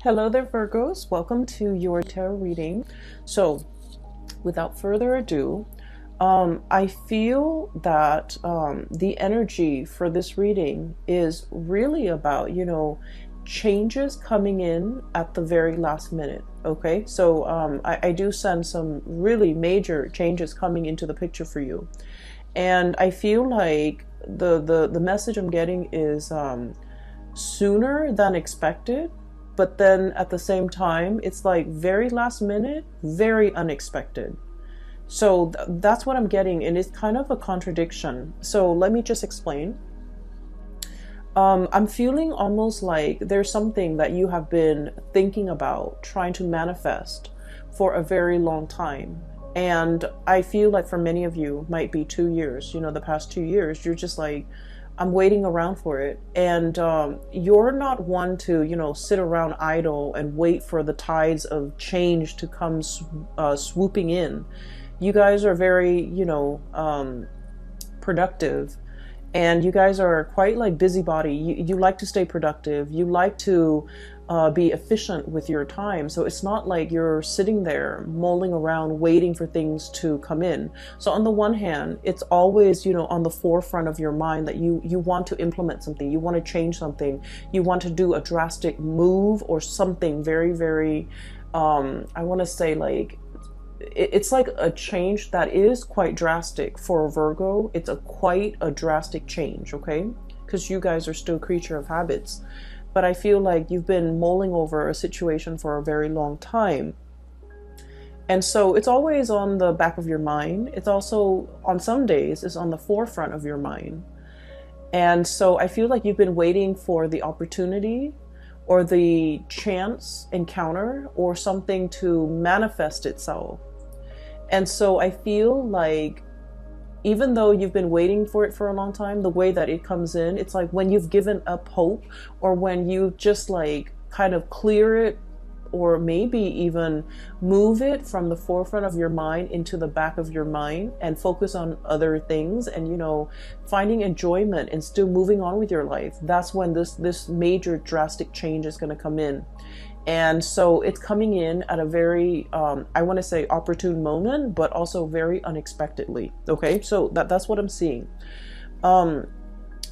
Hello there, Virgos. Welcome to your tarot reading. So, without further ado, I feel that the energy for this reading is really about, changes coming in at the very last minute. Okay, so I do sense some really major changes coming into the picture for you. And I feel like the message I'm getting is sooner than expected. But then at the same time, it's like very last minute, very unexpected. So that's what I'm getting, and it's kind of a contradiction. So let me just explain. I'm feeling almost like there's something that you have been thinking about, trying to manifest for a very long time. And I feel like for many of you, might be 2 years, the past 2 years, you're just like, I'm waiting around for it. And you're not one to, sit around idle and wait for the tides of change to come swooping in. You guys are very, productive. And you guys are quite like busybody. You like to stay productive. You like to be efficient with your time. So it's not like you're sitting there mulling around waiting for things to come in. So on the one hand, it's always, on the forefront of your mind that you want to implement something. You want to change something. You want to do a drastic move or something very, very, I want to say like, it's like a change that is quite drastic for a Virgo. It's quite a drastic change, okay? Because you guys are still a creature of habits. But I feel like you've been mulling over a situation for a very long time. And so it's always on the back of your mind. It's also, on some days, it's on the forefront of your mind. And so I feel like you've been waiting for the opportunity or the chance encounter or something to manifest itself. And so I feel like even though you've been waiting for it for a long time, the way that it comes in, it's like when you've given up hope or when you just like kind of clear it or maybe even move it from the forefront of your mind into the back of your mind and focus on other things and, finding enjoyment and still moving on with your life. That's when this major drastic change is going to come in. And so it's coming in at a very, I want to say opportune moment, but also very unexpectedly. Okay, so that's what I'm seeing.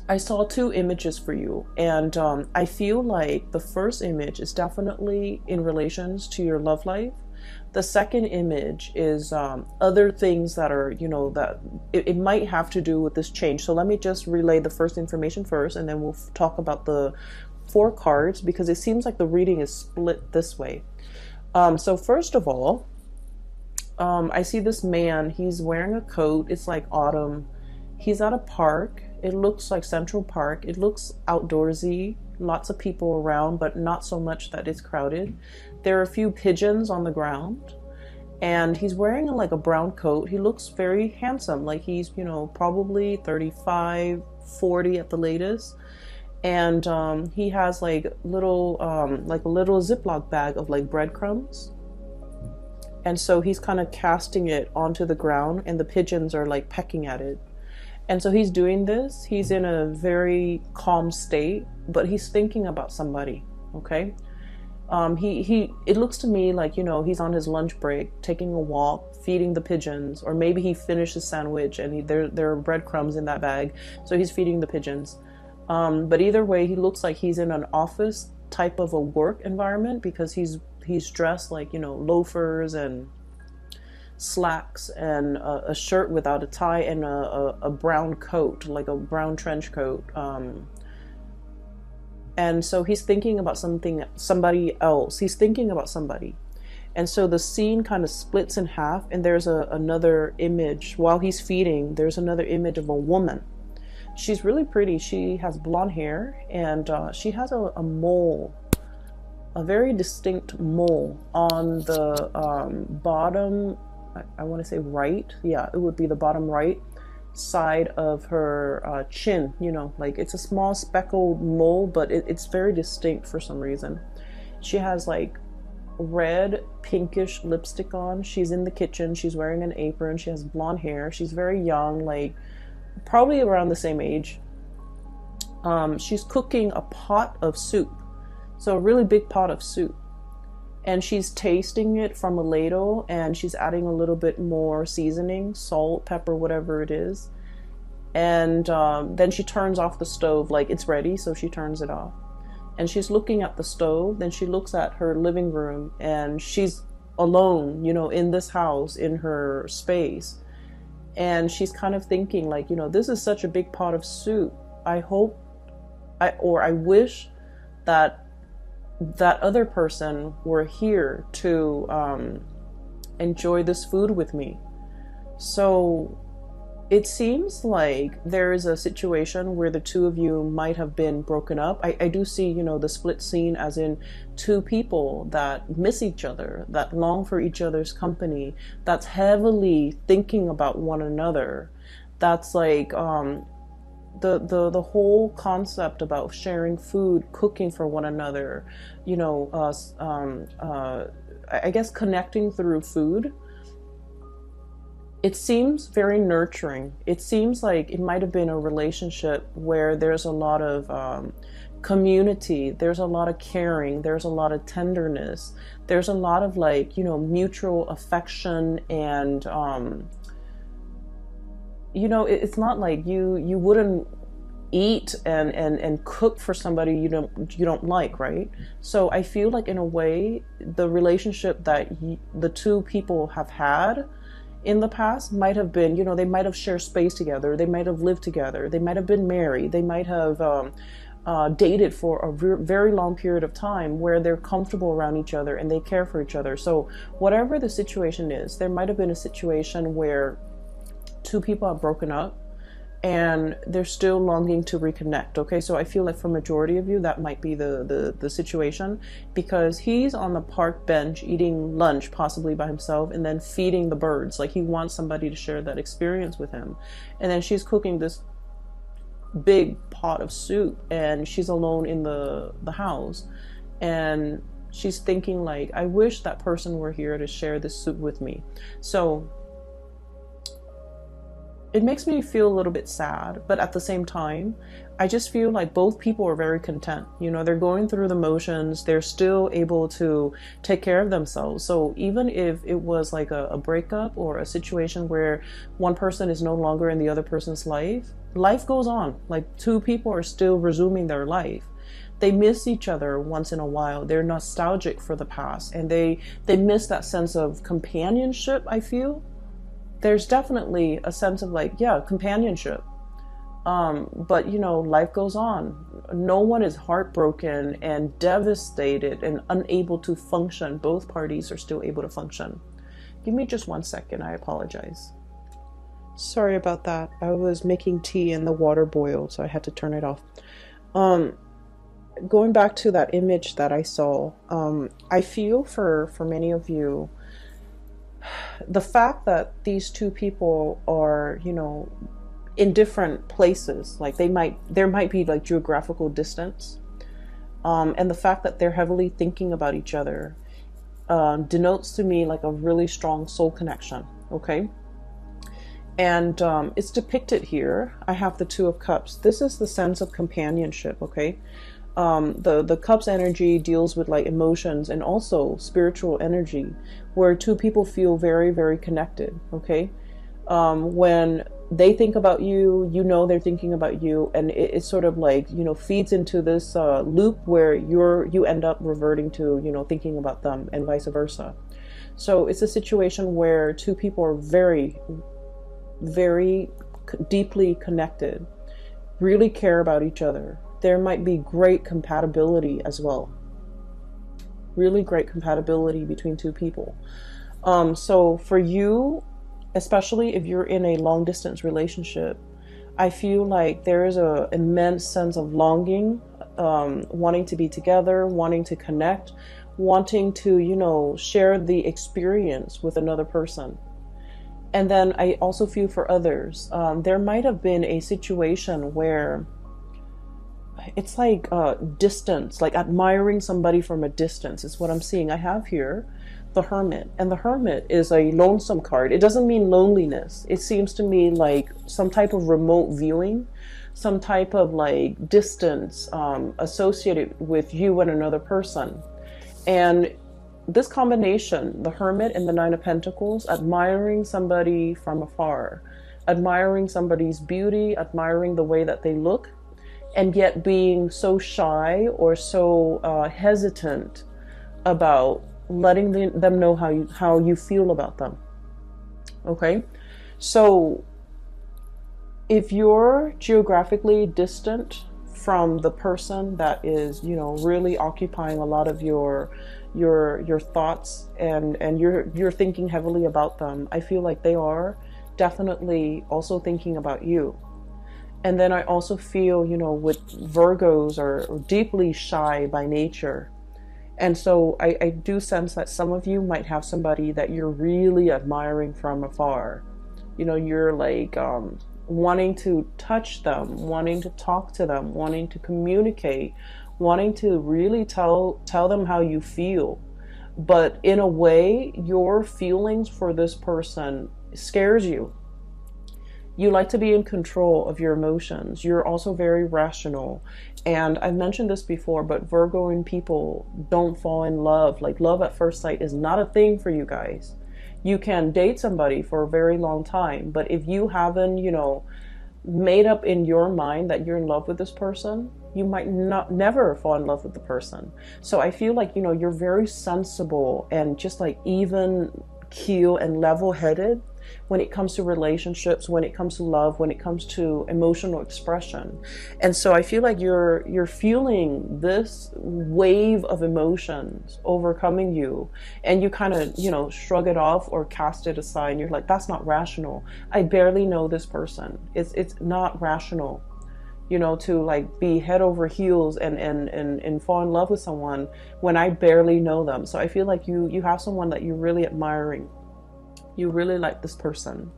I saw 2 images for you, and I feel like the first image is definitely in relations to your love life. The second image is other things that are, that it might have to do with this change. So let me just relay the first information first, and then we'll talk about the 4 cards, because it seems like the reading is split this way. So first of all, I see this man. He's wearing a coat. It's like autumn. He's at a park. It looks like Central Park. It looks outdoorsy. Lots of people around, but not so much that it's crowded. There are a few pigeons on the ground. And he's wearing like a brown coat. He looks very handsome. Like he's, probably 35, 40 at the latest. And he has like a little Ziploc bag of like breadcrumbs. And so he's kind of casting it onto the ground, and the pigeons are like pecking at it. And so he's doing this. He's in a very calm state, but he's thinking about somebody. Okay. It looks to me like, he's on his lunch break, taking a walk, feeding the pigeons, or maybe he finished his sandwich and there are breadcrumbs in that bag. So he's feeding the pigeons. But either way, he looks like he's in an office type of a work environment, because he's dressed like, loafers and slacks and a shirt without a tie and a brown coat, like a brown trench coat. And so he's thinking about somebody else. He's thinking about somebody. And so the scene kind of splits in half, and there's another image. While he's feeding, there's another image of a woman. She's really pretty. She has blonde hair, and she has a mole, a very distinct mole on the bottom, I want to say right. Yeah, it would be the bottom right side of her chin. Like it's a small speckled mole, but it's very distinct for some reason. She has like red pinkish lipstick on. She's in the kitchen. She's wearing an apron. She has blonde hair. She's very young, like probably around the same age. She's cooking a pot of soup. So a really big pot of soup. and she's tasting it from a ladle, and she's adding a little bit more seasoning, salt, pepper, whatever it is. And then she turns off the stove, like it's ready, so she turns it off. And she's looking at the stove, then she looks at her living room, and she's alone, you know, in this house, in her space. And she's kind of thinking like, you know, this is such a big pot of soup. I wish that that other person were here to enjoy this food with me. So it seems like there is a situation where the two of you might have been broken up. I do see, you know, the split scene as in two people that miss each other, that long for each other's company, that's heavily thinking about one another. That's like the whole concept about sharing food, cooking for one another, you know, I guess connecting through food. It seems very nurturing. It seems like it might have been a relationship where there's a lot of community, there's a lot of caring, there's a lot of tenderness, there's a lot of like, you know, mutual affection, and you know, it's not like you wouldn't eat and cook for somebody you don't like, right? So I feel like in a way the relationship that the two people have had in the past might have been, you know, they might have shared space together, they might have lived together, they might have been married, they might have dated for a very long period of time where they're comfortable around each other and they care for each other. So whatever the situation is, there might have been a situation where two people have broken up and they're still longing to reconnect. Okay, so I feel like for majority of you that might be the situation, because he's on the park bench eating lunch possibly by himself and then feeding the birds. Like he wants somebody to share that experience with him. And then she's cooking this big pot of soup and she's alone in the house, and she's thinking like, I wish that person were here to share this soup with me. So it makes me feel a little bit sad, but at the same time, I just feel like both people are very content. You know, they're going through the motions, they're still able to take care of themselves. So even if it was like a breakup or a situation where one person is no longer in the other person's life, life goes on. Like two people are still resuming their life. They miss each other once in a while. They're nostalgic for the past, and they miss that sense of companionship, I feel. There's definitely a sense of like, yeah, companionship. But you know, life goes on. No one is heartbroken and devastated and unable to function. Both parties are still able to function. Give me just 1 second. I apologize. Sorry about that. I was making tea and the water boiled, so I had to turn it off. Going back to that image that I saw, I feel for many of you, the fact that these two people are, you know, in different places, like there might be like geographical distance, and the fact that they're heavily thinking about each other denotes to me like a really strong soul connection. Okay, and it's depicted here. I have the Two of Cups. This is the sense of companionship. Okay, the Cups energy deals with like emotions and also spiritual energy, where two people feel very, very connected. Okay, when they think about you, you know they're thinking about you, and it's sort of like, you know, feeds into this loop where you end up reverting to, you know, thinking about them, and vice versa. So it's a situation where two people are very, very deeply connected, really care about each other. There might be great compatibility as well. Really great compatibility between two people. So for you, especially if you're in a long distance relationship, I feel like there is an immense sense of longing, wanting to be together, wanting to connect, wanting to, you know, share the experience with another person. And then I also feel for others, there might have been a situation where it's like distance, like admiring somebody from a distance is what I'm seeing. I have here the Hermit, and the Hermit is a lonesome card. It doesn't mean loneliness. It seems to me like some type of remote viewing, some type of like distance associated with you and another person. And this combination, the Hermit and the Nine of Pentacles, admiring somebody from afar, admiring somebody's beauty, admiring the way that they look, and yet being so shy or so hesitant about letting them know how you feel about them. Okay, so if you're geographically distant from the person that is, you know, really occupying a lot of your thoughts, and you're thinking heavily about them, I feel like they are definitely also thinking about you. And then I also feel, you know, with Virgos are deeply shy by nature. And so I do sense that some of you might have somebody that you're really admiring from afar. You know, you're like wanting to touch them, wanting to talk to them, wanting to communicate, wanting to really tell them how you feel. But in a way, your feelings for this person scares you. You like to be in control of your emotions. You're also very rational. And I've mentioned this before, but Virgoing people don't fall in love. Like, love at first sight is not a thing for you guys. You can date somebody for a very long time, but if you haven't, you know, made up in your mind that you're in love with this person, you might never fall in love with the person. So I feel like, you know, you're very sensible and just like even keel and level-headed when it comes to relationships, when it comes to love, when it comes to emotional expression. And so I feel like you're feeling this wave of emotions overcoming you, and you kind of, you know, shrug it off or cast it aside. You're like, that's not rational. I barely know this person. It's not rational, you know, to like be head over heels and fall in love with someone when I barely know them. So I feel like you have someone that you're really admiring. You really like this person.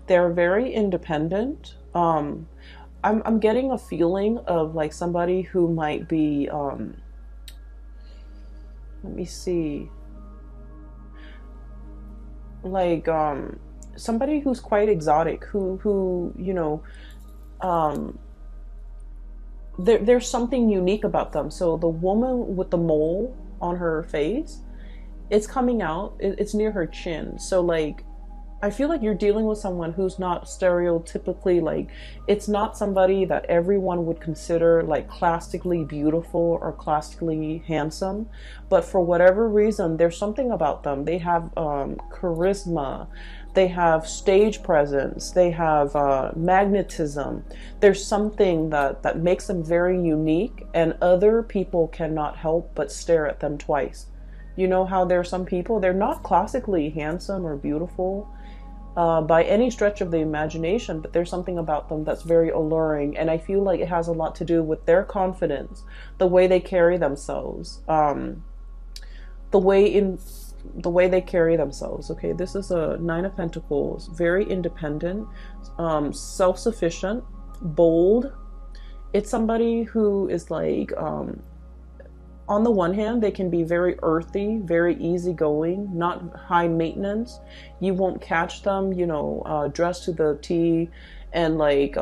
They're very independent. I'm getting a feeling of like somebody who might be, let me see, like somebody who's quite exotic, who you know, there's something unique about them. So the woman with the mole on her face, it's coming out, it's near her chin. So like, I feel like you're dealing with someone who's not stereotypically, like, it's not somebody that everyone would consider like classically beautiful or classically handsome, but for whatever reason, there's something about them. They have charisma, they have stage presence, they have magnetism. There's something that makes them very unique, and other people cannot help but stare at them twice. You know how there are some people, they're not classically handsome or beautiful by any stretch of the imagination, but there's something about them that's very alluring. And I feel like it has a lot to do with their confidence, the way they carry themselves, the way they carry themselves. Okay, this is a Nine of Pentacles, very independent, self-sufficient, bold. It's somebody who is like, on the one hand, they can be very earthy, very easygoing, not high maintenance. You won't catch them, you know, dressed to the T and like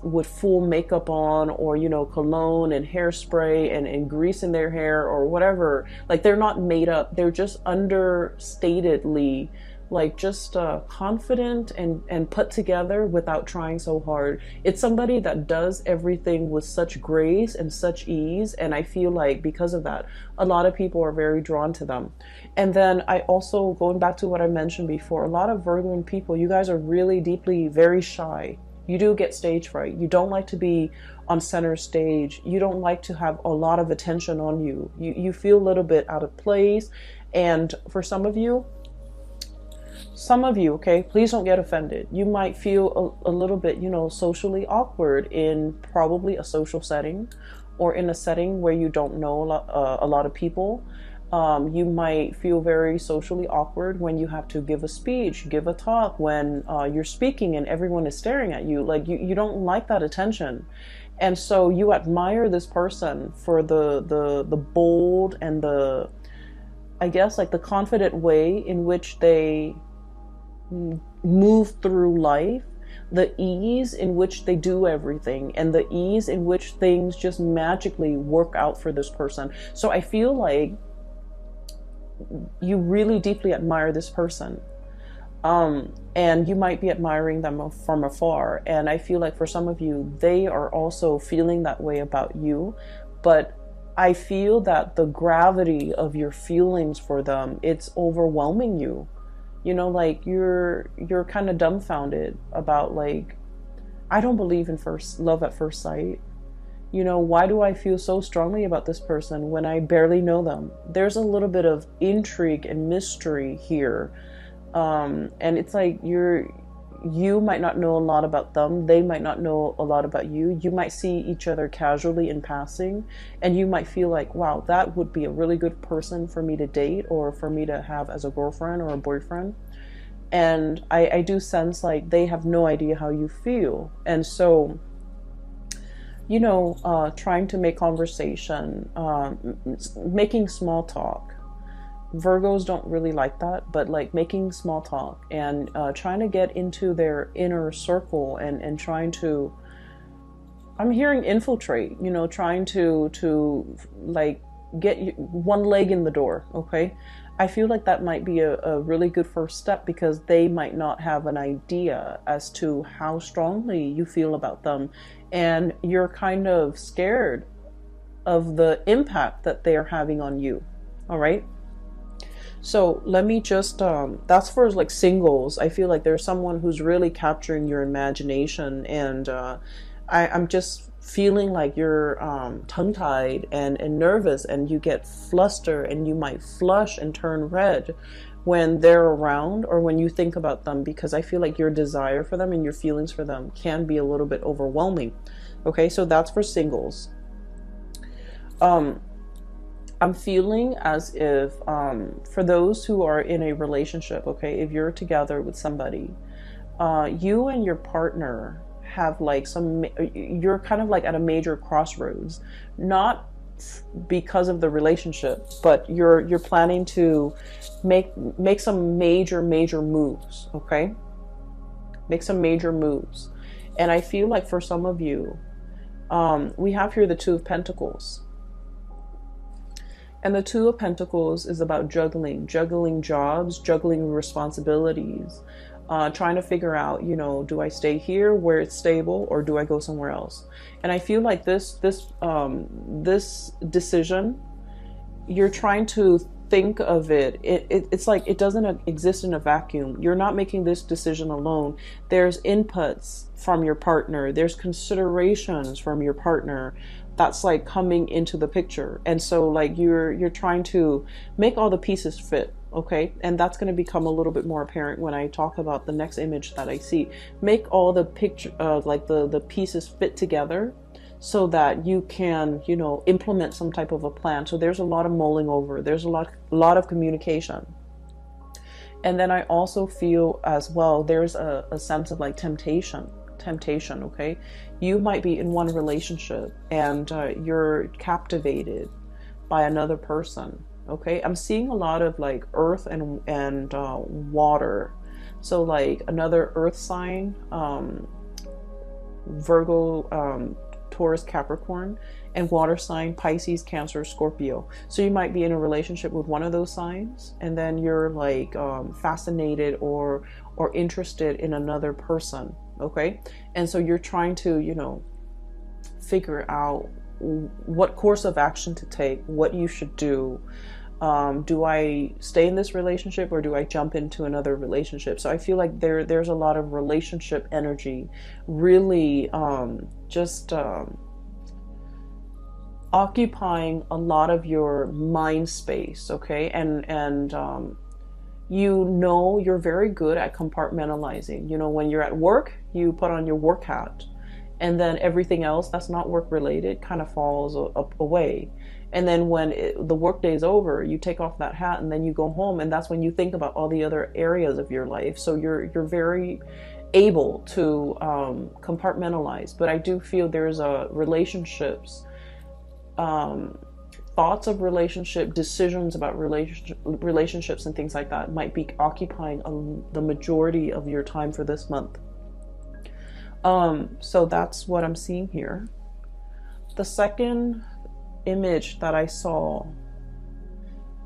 with full makeup on, or, you know, cologne and hairspray and grease in their hair or whatever. Like, they're not made up. They're just understatedly like just confident and put together without trying so hard. It's somebody that does everything with such grace and such ease, and I feel like because of that, a lot of people are very drawn to them. And then I also, going back to what I mentioned before, a lot of Virgo people, you guys are really deeply very shy. You do get stage fright. You don't like to be on center stage. You don't like to have a lot of attention on you. You feel a little bit out of place. And for some of you, okay, please don't get offended. You might feel a little bit, you know, socially awkward in probably a social setting, or in a setting where you don't know a lot of people. You might feel very socially awkward when you have to give a speech, give a talk, when you're speaking and everyone is staring at you. Like, you don't like that attention. And so you admire this person for the bold and the, I guess, like the confident way in which they move through life, the ease in which they do everything, and the ease in which things just magically work out for this person. So I feel like you really deeply admire this person. And you might be admiring them from afar. And I feel like for some of you, they are also feeling that way about you. But I feel that the gravity of your feelings for them, it's overwhelming you. You know, like you're kind of dumbfounded about, like, I don't believe in first love at first sight. You know, why do I feel so strongly about this person when I barely know them? There's a little bit of intrigue and mystery here. And it's like you might not know a lot about them. They might not know a lot about you. You might see each other casually in passing, and you might feel like, wow, that would be a really good person for me to date or for me to have as a girlfriend or a boyfriend. And I do sense like they have no idea how you feel. And so, you know, trying to make conversation, making small talk. Virgos don't really like that, but like making small talk and trying to get into their inner circle and trying to, I'm hearing infiltrate, you know, trying to like get one leg in the door. Okay. I feel like that might be a really good first step, because they might not have an idea as to how strongly you feel about them. And you're kind of scared of the impact that they are having on you. All right. So let me just, that's for like singles. I feel like there's someone who's really capturing your imagination, and I'm just feeling like you're tongue-tied and nervous, and you get flustered, and you might flush and turn red when they're around or when you think about them, because I feel like your desire for them and your feelings for them can be a little bit overwhelming. Okay, so that's for singles. I'm feeling as if for those who are in a relationship, okay, if you're together with somebody, you and your partner have like you're kind of like at a major crossroads, not because of the relationship, but you're planning to make some major moves, okay? Make some major moves. And I feel like for some of you, we have here the Two of Pentacles. And the Two of Pentacles is about juggling jobs, juggling responsibilities, trying to figure out, you know, do I stay here where it's stable, or do I go somewhere else? And I feel like this decision, you're trying to think of it. It's like it doesn't exist in a vacuum. You're not making this decision alone. There's inputs from your partner. There's considerations from your partner that's like coming into the picture. And so like you're trying to make all the pieces fit, okay? And that's going to become a little bit more apparent when I talk about the next image that I see. Make all the picture like the pieces fit together so that you can, you know, implement some type of a plan. So there's a lot of mulling over. There's a lot of communication. And then I also feel as well, there's a sense of like temptation, okay? You might be in one relationship and you're captivated by another person, okay? I'm seeing a lot of like earth and water. So like another earth sign, Virgo, Taurus, Capricorn, and water sign, Pisces, Cancer, Scorpio. So you might be in a relationship with one of those signs, and then you're like fascinated or interested in another person, okay? And so you're trying to, you know, figure out what course of action to take, what you should do. Do I stay in this relationship or do I jump into another relationship? So I feel like there's a lot of relationship energy, really just occupying a lot of your mind space, okay? And you know, you're very good at compartmentalizing. You know, when you're at work, you put on your work hat, and then everything else that's not work related kind of falls away. And then when the work day is over, you take off that hat and then you go home, and that's when you think about all the other areas of your life. So you're very able to compartmentalize. But I do feel there's relationships, thoughts of relationship, decisions about relationships and things like that might be occupying the majority of your time for this month. So that's what I'm seeing here. The second image that I saw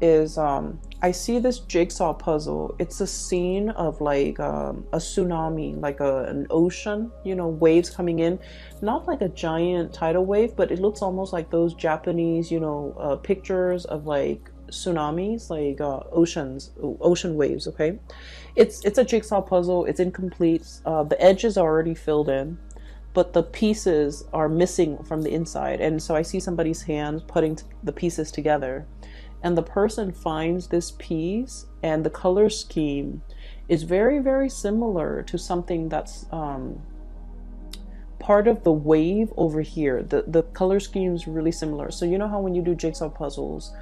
is I see this jigsaw puzzle. It's a scene of like a tsunami, like an ocean, you know, waves coming in, not like a giant tidal wave, but it looks almost like those Japanese, you know, pictures of like tsunamis, like ocean waves. Okay, it's a jigsaw puzzle. It's incomplete. The edges are already filled in, but the pieces are missing from the inside. And so I see somebody's hand putting the pieces together. And the person finds this piece, and the color scheme is very, very similar to something that's part of the wave over here. The color scheme is really similar. So you know how when you do jigsaw puzzles,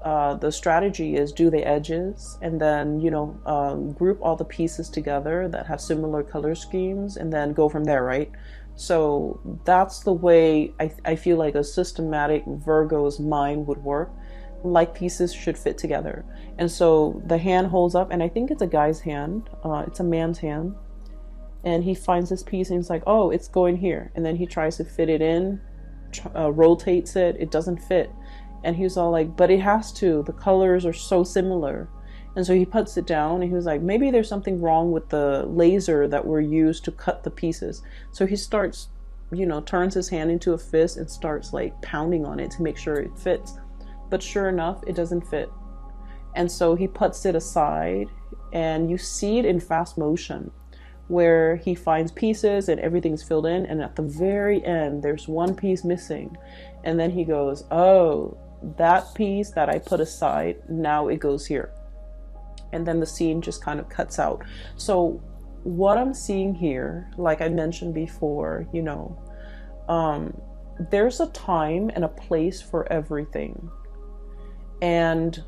the strategy is do the edges and then, you know, group all the pieces together that have similar color schemes and then go from there, right? So that's the way I feel like a systematic Virgo's mind would work. Like pieces should fit together. And so the hand holds up, and I think it's a guy's hand. It's a man's hand. And he finds this piece and he's like, oh, it's going here. And then he tries to fit it in, rotates it. It doesn't fit. And he's all like, but it has to. The colors are so similar. And so he puts it down and he was like, maybe there's something wrong with the laser that were used to cut the pieces. So he starts, you know, turns his hand into a fist and starts like pounding on it to make sure it fits. But sure enough, it doesn't fit. And so he puts it aside, and you see it in fast motion where he finds pieces and everything's filled in. And at the very end, there's one piece missing. And then he goes, oh, that piece that I put aside, now it goes here. And then the scene just kind of cuts out. So what I'm seeing here, like I mentioned before, you know, there's a time and a place for everything. And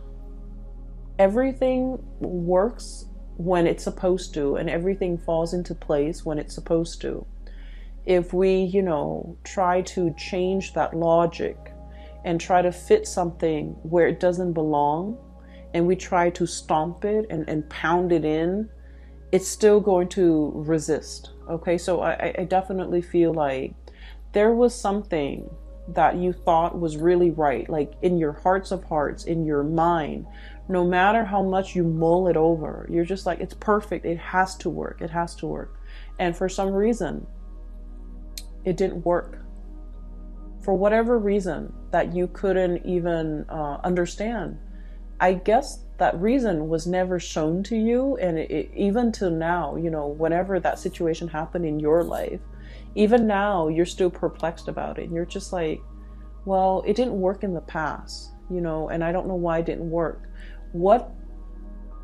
everything works when it's supposed to, and everything falls into place when it's supposed to. If we, you know, try to change that logic and try to fit something where it doesn't belong, and we try to stomp it and pound it in, it's still going to resist. Okay, so I definitely feel like there was something that you thought was really right, like in your hearts of hearts, in your mind, no matter how much you mull it over, you're just like, it's perfect, it has to work, it has to work. And for some reason, it didn't work. For whatever reason that you couldn't even understand. I guess that reason was never shown to you, and even till now, you know, whenever that situation happened in your life, even now, you're still perplexed about it. And you're just like, well, it didn't work in the past, you know, and I don't know why it didn't work. What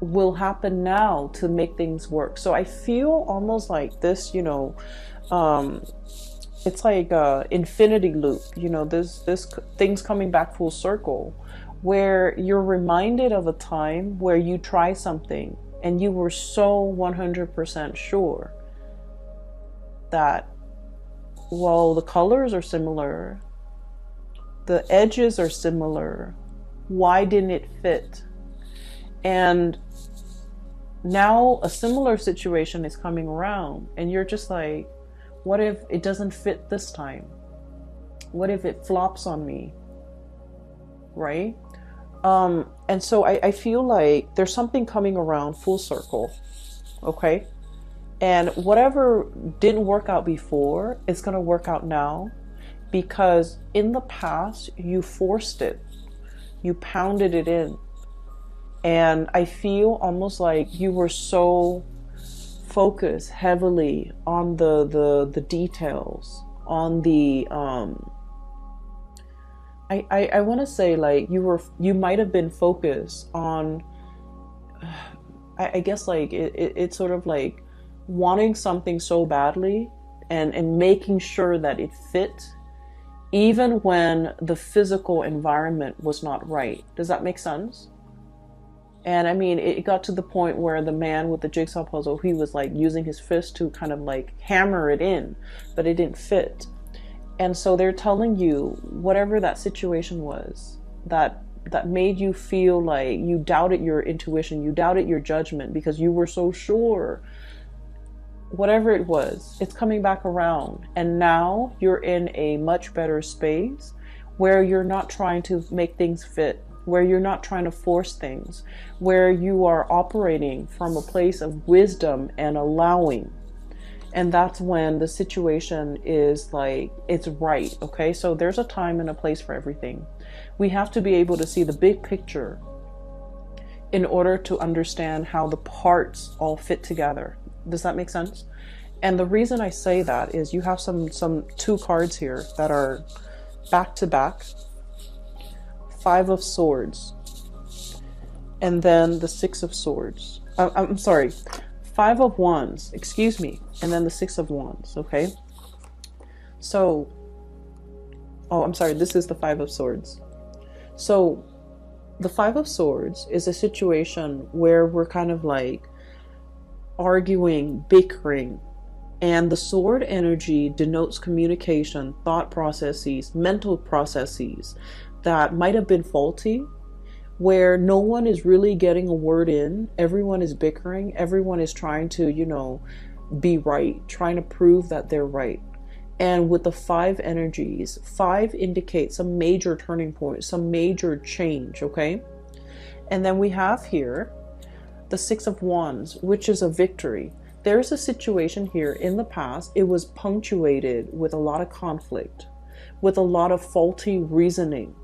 will happen now to make things work? So I feel almost like this, you know, it's like a infinity loop, you know, this things coming back full circle, where you're reminded of a time where you try something and you were so 100% sure that, well, the colors are similar, the edges are similar, why didn't it fit? And now a similar situation is coming around, and you're just like, what if it doesn't fit this time? What if it flops on me? Right? And so I feel like there's something coming around full circle. Okay? And whatever didn't work out before, it's going to work out now, because in the past, you forced it. You pounded it in. And I feel almost like you were so focused heavily on the details, on the, I want to say like you might have been focused on, I guess like it's sort of like wanting something so badly and making sure that it fit, even when the physical environment was not right. Does that make sense? And I mean, it got to the point where the man with the jigsaw puzzle, he was like using his fist to kind of like hammer it in, but it didn't fit. And so they're telling you, whatever that situation was, that made you feel like you doubted your intuition, you doubted your judgment because you were so sure. Whatever it was, it's coming back around. And now you're in a much better space where you're not trying to make things fit. where you're not trying to force things, where you are operating from a place of wisdom and allowing. And that's when the situation is like, it's right, okay? So there's a time and a place for everything. We have to be able to see the big picture in order to understand how the parts all fit together. Does that make sense? And the reason I say that is you have some two cards here that are back to back. Five of Swords. And then the Six of Swords. I'm sorry. Five of Wands, excuse me. And then the Six of Wands, okay? So, oh, I'm sorry. This is the Five of Swords. So, the Five of Swords is a situation where we're kind of like arguing, bickering, and the sword energy denotes communication, thought processes, mental processes that might have been faulty, where no one is really getting a word in. Everyone is bickering. Everyone is trying to, you know, be right, trying to prove that they're right. And with the five energies, five indicates some major turning point, some major change, okay? And then we have here the Six of Wands, which is a victory. There's a situation here in the past. It was punctuated with a lot of conflict, with a lot of faulty reasoning,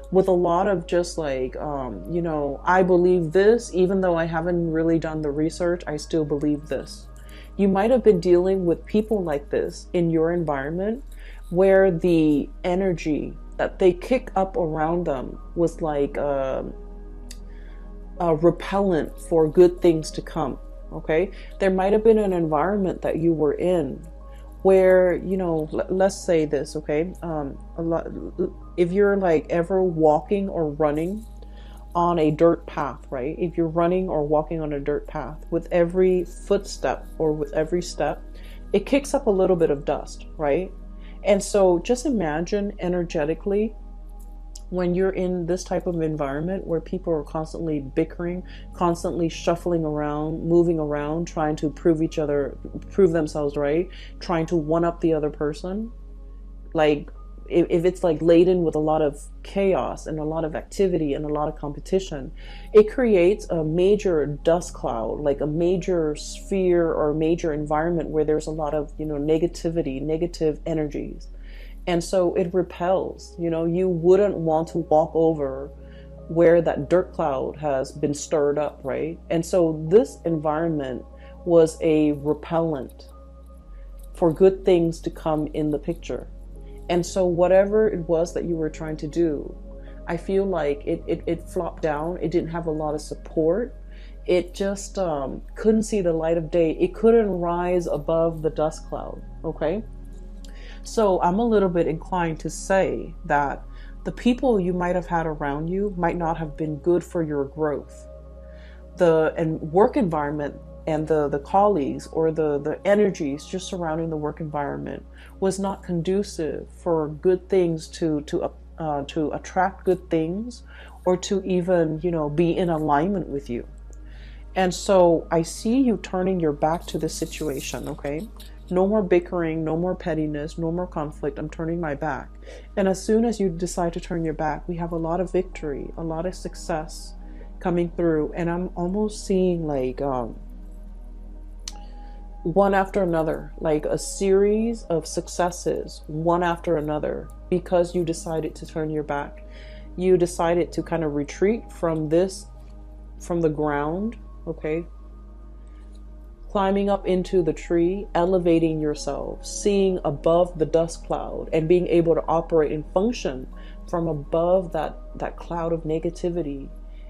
with a lot of just like, you know, I believe this, even though I haven't really done the research, I still believe this. You might have been dealing with people like this in your environment, where the energy that they kick up around them was like a repellent for good things to come. Okay, there might have been an environment that you were in where, you know, let's say this, okay, a lot, if you're like ever walking or running on a dirt path, right? If you're running or walking on a dirt path, with every footstep or with every step, it kicks up a little bit of dust, right? And so just imagine energetically when you're in this type of environment where people are constantly bickering, constantly shuffling around, moving around, trying to prove themselves right, trying to one up the other person. Like if it's like laden with a lot of chaos and a lot of activity and a lot of competition, it creates a major dust cloud, like a major sphere or a major environment where there's a lot of, you know, negativity, negative energies. And so it repels, you know, you wouldn't want to walk over where that dirt cloud has been stirred up, right? And so this environment was a repellent for good things to come in the picture. And so whatever it was that you were trying to do, I feel like it flopped down. It didn't have a lot of support. It just couldn't see the light of day. It couldn't rise above the dust cloud, okay? So I'm a little bit inclined to say that the people you might have had around you might not have been good for your growth. The work environment and the colleagues or the energies just surrounding the work environment was not conducive for good things to attract good things, or to even, you know, be in alignment with you. And so I see you turning your back to the situation, okay? No more bickering, no more pettiness, no more conflict. I'm turning my back. And as soon as you decide to turn your back, we have a lot of victory, a lot of success coming through. And I'm almost seeing like one after another, like a series of successes, one after another, because you decided to turn your back. You decided to kind of retreat from the ground, okay? Climbing up into the tree, elevating yourself, seeing above the dust cloud, and being able to operate and function from above that cloud of negativity,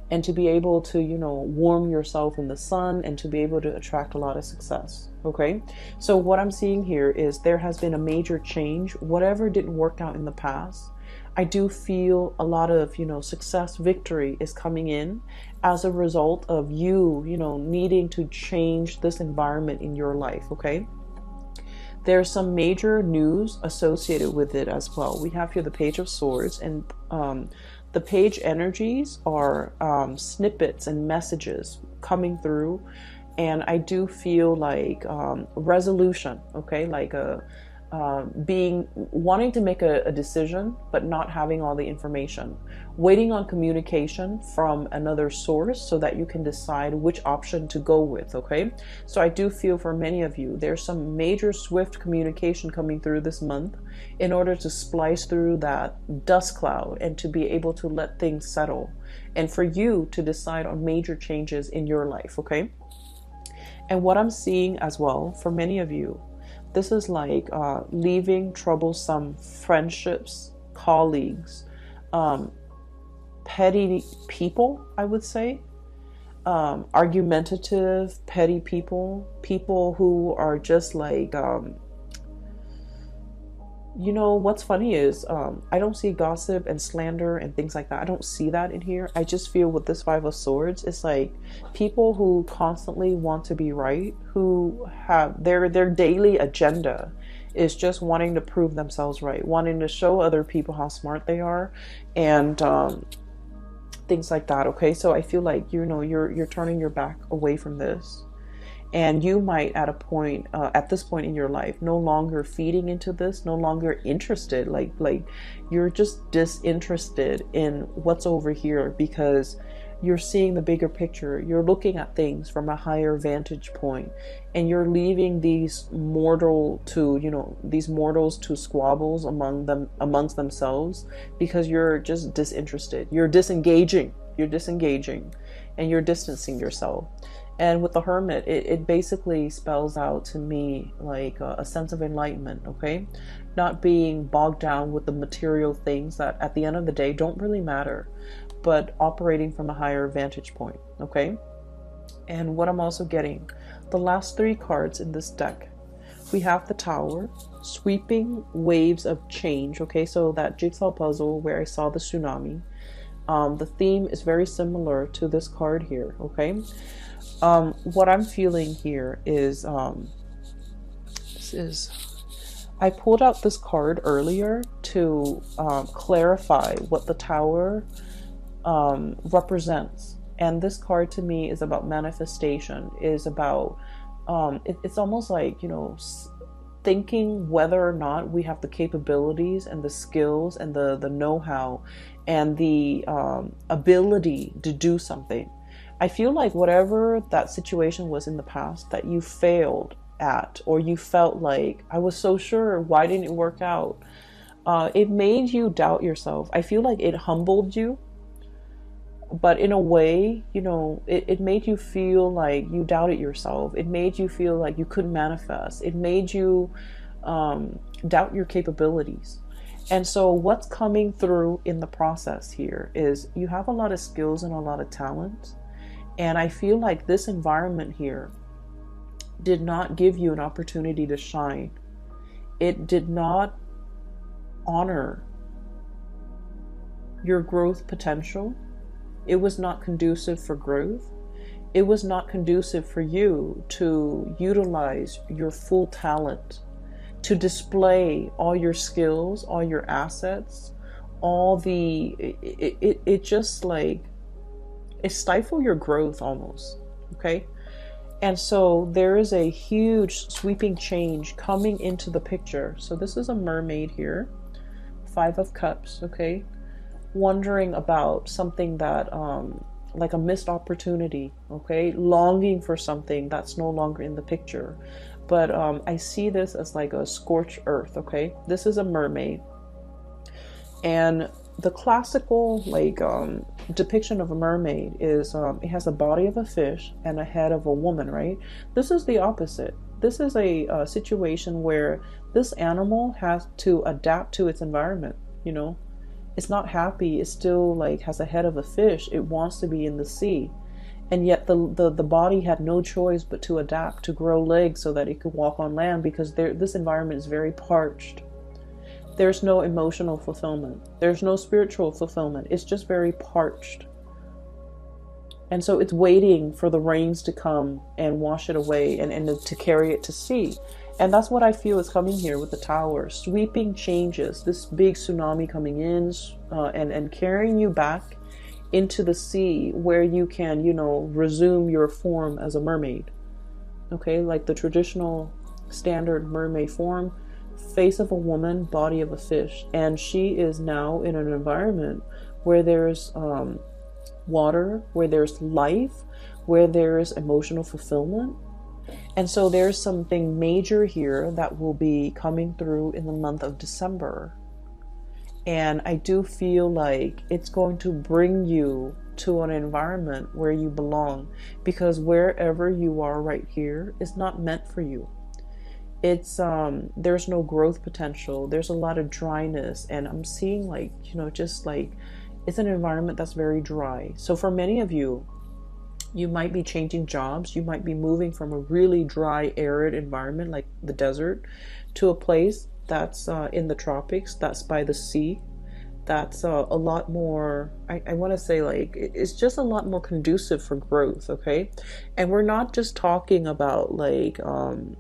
and to be able to, you know, warm yourself in the sun, and to be able to attract a lot of success. Okay, so what I'm seeing here is there has been a major change. Whatever didn't work out in the past, I do feel a lot of, you know, success, victory is coming in as a result of you, you know, needing to change this environment in your life, okay? There's some major news associated with it as well. We have here the Page of Swords, and the page energies are snippets and messages coming through. And I do feel like resolution, okay? Like a wanting to make a decision, but not having all the information, waiting on communication from another source so that you can decide which option to go with. Okay, so I do feel for many of you, there's some major swift communication coming through this month in order to splice through that dust cloud and to be able to let things settle, and for you to decide on major changes in your life. Okay, and what I'm seeing as well for many of you, this is like leaving troublesome friendships, colleagues, petty people, I would say, argumentative, petty people, people who are just like, you know, what's funny is I don't see gossip and slander and things like that. I don't see that in here. I just feel with this Five of Swords, it's like people who constantly want to be right, who have their daily agenda is just wanting to prove themselves right, wanting to show other people how smart they are, and things like that. Okay, so I feel like, you know, you're turning your back away from this. And you might at this point in your life, no longer feeding into this, no longer interested, like you're just disinterested in what's over here because you're seeing the bigger picture. You're looking at things from a higher vantage point, and you're leaving these mortals to squabbles amongst themselves because you're just disinterested. You're disengaging, and you're distancing yourself. And with the Hermit, it basically spells out to me like a sense of enlightenment, okay? Not being bogged down with the material things that at the end of the day don't really matter, but operating from a higher vantage point, okay? And what I'm also getting, the last three cards in this deck, we have the Tower, sweeping waves of change, okay? So that jigsaw puzzle where I saw the tsunami, the theme is very similar to this card here, okay? What I'm feeling here is, I pulled out this card earlier to clarify what the Tower represents. And this card to me is about manifestation, is about, it's almost like, you know, thinking whether or not we have the capabilities and the skills and the know-how and the ability to do something. I feel like whatever that situation was in the past that you failed at, or you felt like, I was so sure, why didn't it work out? It made you doubt yourself. I feel like it humbled you, but in a way, you know, it made you feel like you doubted yourself. It made you feel like you couldn't manifest. It made you doubt your capabilities. And so what's coming through in the process here is you have a lot of skills and a lot of talent. And I feel like this environment here did not give you an opportunity to shine. It did not honor your growth potential. It was not conducive for growth. It was not conducive for you to utilize your full talent, to display all your skills, all your assets, it just like, it stifles your growth almost, okay? And so there is a huge sweeping change coming into the picture. So this is a mermaid here, Five of Cups, okay? Wondering about something that, like a missed opportunity, okay? Longing for something that's no longer in the picture. But I see this as like a scorched earth, okay? This is a mermaid. And the classical like depiction of a mermaid is it has a body of a fish and a head of a woman, right? This is the opposite. This is a situation where this animal has to adapt to its environment, you know? It's not happy. It still like has a head of a fish. It wants to be in the sea. And yet the body had no choice but to adapt, to grow legs so that it could walk on land, because this environment is very parched. There's no emotional fulfillment. There's no spiritual fulfillment. It's just very parched. And so it's waiting for the rains to come and wash it away and to carry it to sea. And that's what I feel is coming here with the Tower. Sweeping changes, this big tsunami coming in and carrying you back into the sea where you can, you know, resume your form as a mermaid. Okay, like the traditional standard mermaid form. face of a woman, body of a fish. And she is now in an environment where there's water, where there's life, where there's emotional fulfillment. And so there's something major here that will be coming through in the month of December. And I do feel like it's going to bring you to an environment where you belong, because wherever you are right here is not meant for you. It's there's no growth potential. There's a lot of dryness, and I'm seeing like, you know, just like it's an environment that's very dry. So for many of you, you might be changing jobs. You might be moving from a really dry, arid environment like the desert to a place that's in the tropics, that's by the sea, that's a lot more, I want to say like, it's just a lot more conducive for growth, okay? And we're not just talking about like a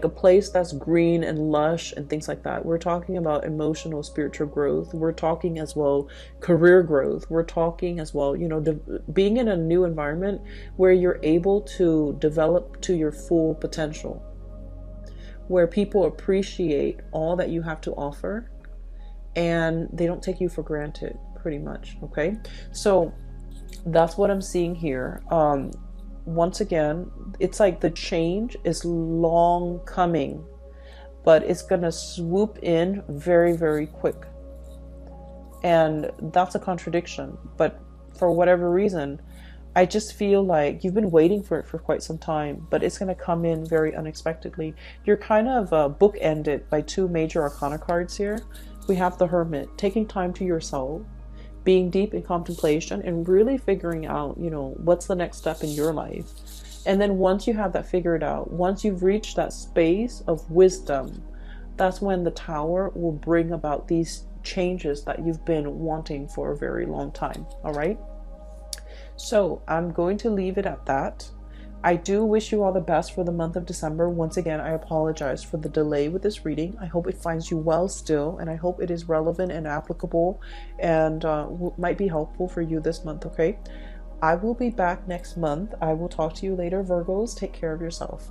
place that's green and lush and things like that. We're talking about emotional, spiritual growth. We're talking as well career growth. We're talking as well, you know, being in a new environment where you're able to develop to your full potential, where people appreciate all that you have to offer and they don't take you for granted, pretty much, okay? So that's what I'm seeing here. Once again, it's like the change is long coming, but it's gonna swoop in very, very quick. And that's a contradiction, but for whatever reason, I just feel like you've been waiting for it for quite some time, but it's going to come in very unexpectedly. You're kind of bookended by two major arcana cards here. We have the Hermit, taking time to yourself, being deep in contemplation and really figuring out, you know, what's the next step in your life. And then once you have that figured out, once you've reached that space of wisdom, that's when the Tower will bring about these changes that you've been wanting for a very long time. All right. So I'm going to leave it at that. I do wish you all the best for the month of December. Once again, I apologize for the delay with this reading. I hope it finds you well still, and I hope it is relevant and applicable and might be helpful for you this month, okay? I will be back next month. I will talk to you later, Virgos. Take care of yourself.